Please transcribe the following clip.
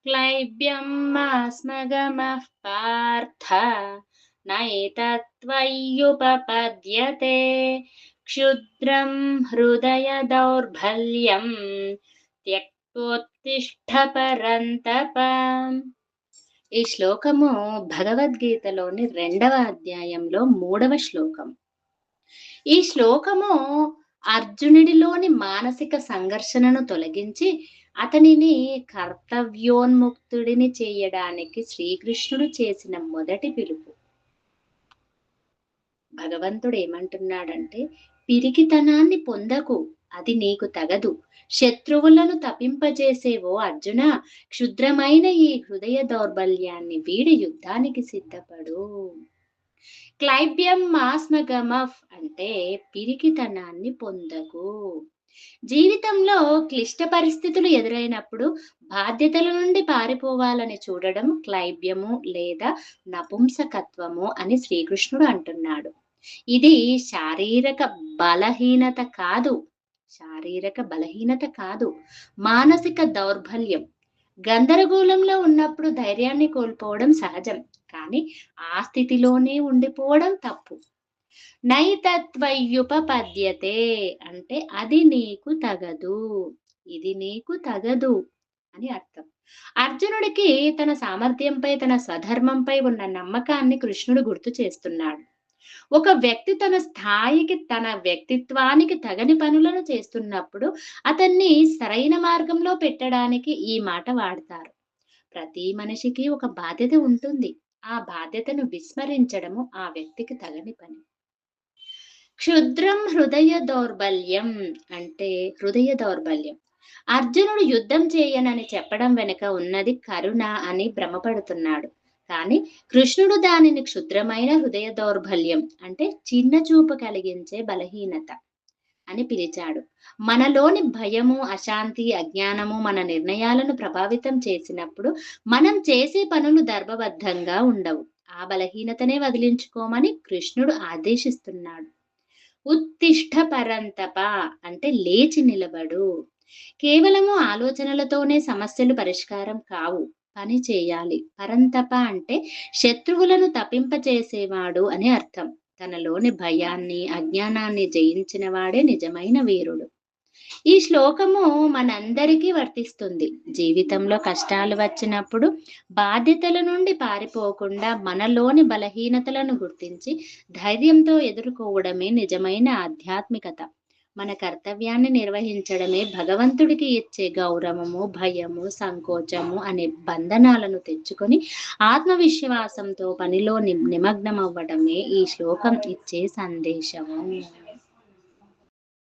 క్లైబ్యం మాస్మగమః పార్థ నైతత్త్వయ్యుపపద్యతే క్షుద్రం హృదయ దౌర్బల్యం త్యక్తోత్తిష్ఠ పరంతప. ఈ శ్లోకము భగవద్గీతలోని 2వ అధ్యాయంలో 3వ శ్లోకం. ఈ శ్లోకము అర్జునుడిలోని మానసిక సంఘర్షణను తొలగించి అతనిని కర్తవ్యోన్ముక్తుడిని చేయడానికి శ్రీకృష్ణుడు చేసిన మొదటి పిలుపు. భగవంతుడు ఏమంటున్నాడంటే, పిరికితనాన్ని పొందకు, అది నీకు తగదు. శత్రువులను తపింపజేసేవో అర్జున, క్షుద్రమైన ఈ హృదయ దౌర్బల్యాన్ని వీడి యుద్ధానికి సిద్ధపడు. క్లైబ్యం మాస్మగమఫ్ అంటే పిరికితనాన్ని పొందకు. జీవితంలో క్లిష్ట పరిస్థితులు ఎదురైనప్పుడు బాధ్యతల నుండి పారిపోవాలని చూడడం క్లైబ్యము లేదా నపుంసకత్వము అని శ్రీకృష్ణుడు అంటున్నాడు. ఇది శారీరక బలహీనత కాదు, మానసిక దౌర్బల్యం. గందరగోళంలో ఉన్నప్పుడు ధైర్యాన్ని కోల్పోవడం సహజం, కానీ ఆ స్థితిలోనే ఉండిపోవడం తప్పు. నైతత్వయ్యుపపద్యతే అంటే అది నీకు తగదు, ఇది నీకు తగదు అని అర్థం. అర్జునుడికి తన సామర్థ్యంపై, తన స్వధర్మంపై ఉన్న నమ్మకాన్ని కృష్ణుడు గుర్తు చేస్తున్నాడు. ఒక వ్యక్తి తన స్థాయికి, తన వ్యక్తిత్వానికి తగని పనులను చేస్తున్నప్పుడు అతన్ని సరైన మార్గంలో పెట్టడానికి ఈ మాట వాడతారు. ప్రతి మనిషికి ఒక బాధ్యత ఉంటుంది. ఆ బాధ్యతను విస్మరించడము ఆ వ్యక్తికి తగని పని. క్షుద్రం హృదయ దౌర్బల్యం అంటే హృదయ దౌర్బల్యం. అర్జునుడు యుద్ధం చేయనని చెప్పడం వెనుక ఉన్నది కరుణ అని భ్రమపడుతున్నాడు. కానీ కృష్ణుడు దానిని క్షుద్రమైన హృదయ దౌర్బల్యం అంటే చిన్న చూపు కలిగించే బలహీనత అని పిలిచాడు. మనలోని భయము, అశాంతి, అజ్ఞానము మన నిర్ణయాలను ప్రభావితం చేసినప్పుడు మనం చేసే పనులు ధర్మబద్ధంగా ఉండవు. ఆ బలహీనతనే వదిలించుకోమని కృష్ణుడు ఆదేశిస్తున్నాడు. ఉత్తిష్ఠ పరంతప అంటే లేచి నిలబడు. కేవలము ఆలోచనలతోనే సమస్యలు పరిష్కారం కావు, పని చేయాలి. పరంతప అంటే శత్రువులను తపింపచేసేవాడు అని అర్థం. తనలోని భయాన్ని, అజ్ఞానాన్ని జయించిన వాడే నిజమైన వీరుడు. ఈ శ్లోకము మనందరికీ వర్తిస్తుంది. జీవితంలో కష్టాలు వచ్చినప్పుడు బాధ్యతల నుండి పారిపోకుండా మనలోని బలహీనతలను గుర్తించి ధైర్యంతో ఎదుర్కోవడమే నిజమైన ఆధ్యాత్మికత. మన కర్తవ్యాన్ని నిర్వహించడమే భగవంతుడికి ఇచ్చే గౌరవము, భయము, సంకోచము అనే బంధనాలను తెచ్చుకొని ఆత్మవిశ్వాసంతో పనిలో నిమగ్నం అవ్వడమే ఈ శ్లోకం ఇచ్చే సందేశము.